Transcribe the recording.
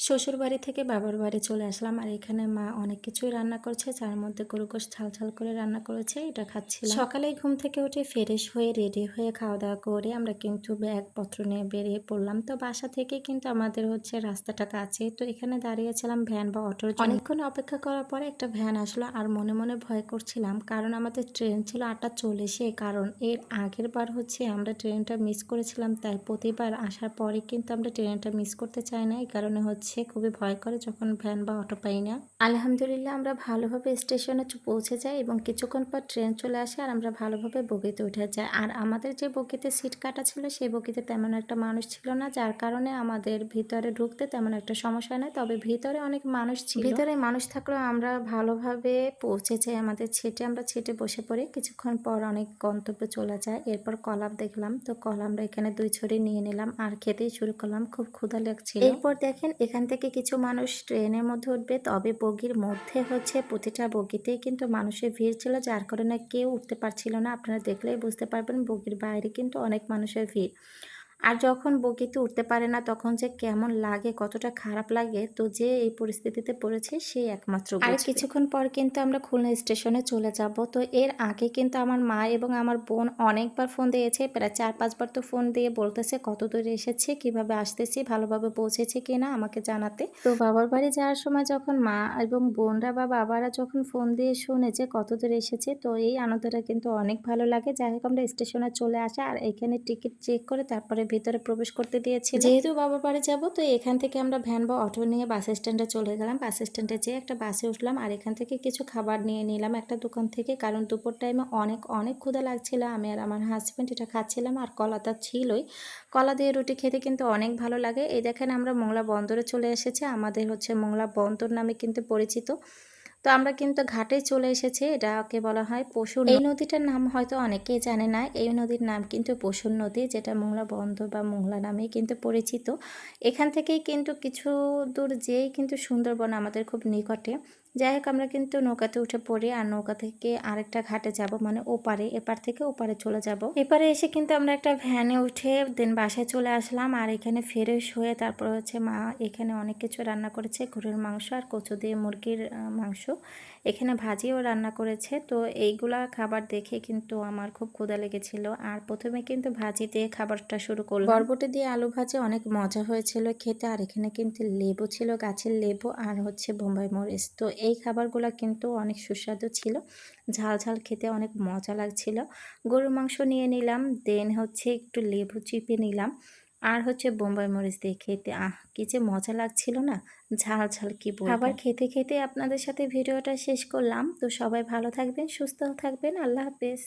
শ্বশুরবাড়ি থেকে বাবার বাড়ি চলে আসলাম আর এখানে মা অনেক কিছুই রান্না করেছে, যার মধ্যে গরু গোশ ঝাল ঝাল করে রান্না করেছে, এটা খাচ্ছিলাম। সকালেই ঘুম থেকে উঠে ফ্রেশ হয়ে রেডি হয়ে খাওয়া দাওয়া করে আমরা কিন্তু ব্যাগপত্র নিয়ে বেরিয়ে পড়লাম। তো বাসা থেকে কিন্তু আমাদের রাস্তাটা কাছে, তো এখানে দাঁড়িয়েছিলাম ভ্যান বা অটোর জন্য। অনেকক্ষণ অপেক্ষা করার পরে একটা ভ্যান আসলো আর মনে মনে ভয় করছিলাম, কারণ আমাদের ট্রেন ছিল 8:40। কারণ এর আগের বার আমরা ট্রেনটা মিস করেছিলাম, তাই প্রতিবার আসার পরে কিন্তু আমরা ট্রেনটা মিস করতে চাই না। এই কারণে খুবই ভয় করে যখন ভ্যান বা অটো পাই না। আলহামদুলিল্লাহ আমরা ভালোভাবে স্টেশনে পৌঁছে যাই এবং কিছুক্ষণ পর ট্রেন চলে আসে আর আমরা ভালোভাবে বগিতে উঠে যাই। আর আমাদের যে বগিতে সিট কাটা ছিল সেই বগিতে তেমন একটা মানুষ ছিল না, যার কারণে আমাদের ভিতরে ঢুকতে তেমন একটা সমস্যা নেই। তবে ভিতরে অনেক মানুষ ছিল, ভিতরে মানুষ থাকলেও আমরা ভালোভাবে পৌঁছে যাই আমাদের ছিটে। আমরা ছিটে বসে পড়ি, কিছুক্ষণ পর অনেক গন্তব্যে চলে যায়। এরপর কলাপ দেখলাম, তো কলামরা এখানে 2 ছড়ি নিয়ে নিলাম আর খেতেই শুরু করলাম। খুব ক্ষুধা লাগছিল। এরপর দেখেন এখান থেকে কিছু মানুষ ট্রেনের মধ্যে উঠবে, তবে বগির মধ্যে প্রতিটা বগিতেই কিন্তু মানুষের ভিড় ছিল, যার কারণে কেউ উঠতে পারছিল না। আপনারা দেখলেই বুঝতে পারবেন বগির বাইরে কিন্তু অনেক মানুষের ভিড়। আর যখন বগিতে উঠতে পারে না তখন যে কেমন লাগে, কতটা খারাপ লাগে, তো যে এই পরিস্থিতিতে পড়েছে সে একমাত্র বুঝবে। আর কিছুক্ষণ পর কিন্তু আমরা খুলনা স্টেশনে চলে যাব। তো এর আগে কিন্তু আমার মা এবং আমার বোন অনেকবার ফোন দিয়েছে, প্রায় 4-5 বার তো ফোন দিয়ে বলতেছে কত দূরে এসেছে, কিভাবে আসতেছি, ভালোভাবে পৌঁছেছে কিনা আমাকে জানাতে। তো বাবার বাড়ি যাওয়ার সময় যখন মা এবং বোনরা বা বাবারা যখন ফোন দিয়ে শুনে যে কত দূরে এসেছে, তো এই আনন্দটা কিন্তু অনেক ভালো লাগে। যাই হোক আমরা স্টেশনে চলে আসা আর এখানে টিকিট চেক করে তারপরে ভিতরে প্রবেশ করতে দিয়েছিল। যেহেতু বাবার বাড়ি যাব, তো এখান থেকে আমরা ভ্যান বা অটো নিয়ে বাস স্ট্যান্ডে চলে গেলাম। বাস স্ট্যান্ডে যেয়ে একটা বাসে উঠলাম আর এখান থেকে কিছু খাবার নিয়ে নিলাম একটা দোকান থেকে, কারণ দুপুর টাইমে অনেক অনেক ক্ষুধা লাগছিল। আমি আর আমার হাজব্যান্ড এটা খাচ্ছিলাম আর কলাটা ছিলই। কলা দিয়ে রুটি খেতে কিন্তু অনেক ভালো লাগে। এই দেখেন আমরা মোংলা বন্দরে চলে এসেছি। আমাদের মোংলা বন্দর নামে কিন্তু পরিচিত। তো আমরা কিন্তু ঘাটে চলে এসেছি, এটাকে বলা হয় পশুর। এই নদীটার নাম হয়তো অনেকেই জানে না। এই নদীর নাম কিন্তু পশুর নদী, যেটা মোংলা বন্দর বা মোংলা নামে কিন্তু পরিচিত। এখান থেকেই কিন্তু কিছু দূর যেয়েই কিন্তু সুন্দরবন আমাদের খুব নিকটে। যাই হোক আমরা কিন্তু নৌকাতে উঠে পড়ি আর নৌকা থেকে আরেকটা ঘাটে যাব, মানে ওপারে, এপার থেকে ওপারে চলে যাব। এপারে এসে কিন্তু আমরা একটা ভ্যানে উঠে দেন বাসায় চলে আসলাম আর এখানে ফ্রেশ হয়ে তারপর মা এখানে অনেক কিছু রান্না করেছে, গরুর মাংস আর কচু দিয়ে মুরগির মাংস, এখানে ভাজিও রান্না করেছে। তো এইগুলা খাবার দেখে কিন্তু আমার খুব ক্ষুধা লেগেছিল আর প্রথমে কিন্তু ভাজি দিয়ে খাবারটা শুরু করলাম। বরবটি দিয়ে আলু ভাজি অনেক মজা হয়েছিল খেতে। আর এখানে কিন্তু লেবু ছিল, গাছের লেবু, আর বোম্বাই মরিচ। তো এই খাবারগুলো কিন্তু অনেক সুস্বাদু ছিল, ঝাল ঝাল খেতে অনেক মজা লাগছিল। গরুর মাংস নিয়ে নিলাম, দেন একটু লেবু চিপে নিলাম আর বোম্বাই মরিচ দিয়ে খেতে কি যে মজা লাগছিল না, ঝাল ঝাল কি বলবো। খাবার খেতে খেতে আপনাদের সাথে ভিডিওটা শেষ করলাম। তো সবাই ভালো থাকবেন, সুস্থ থাকবেন, আল্লাহ হাফেজ।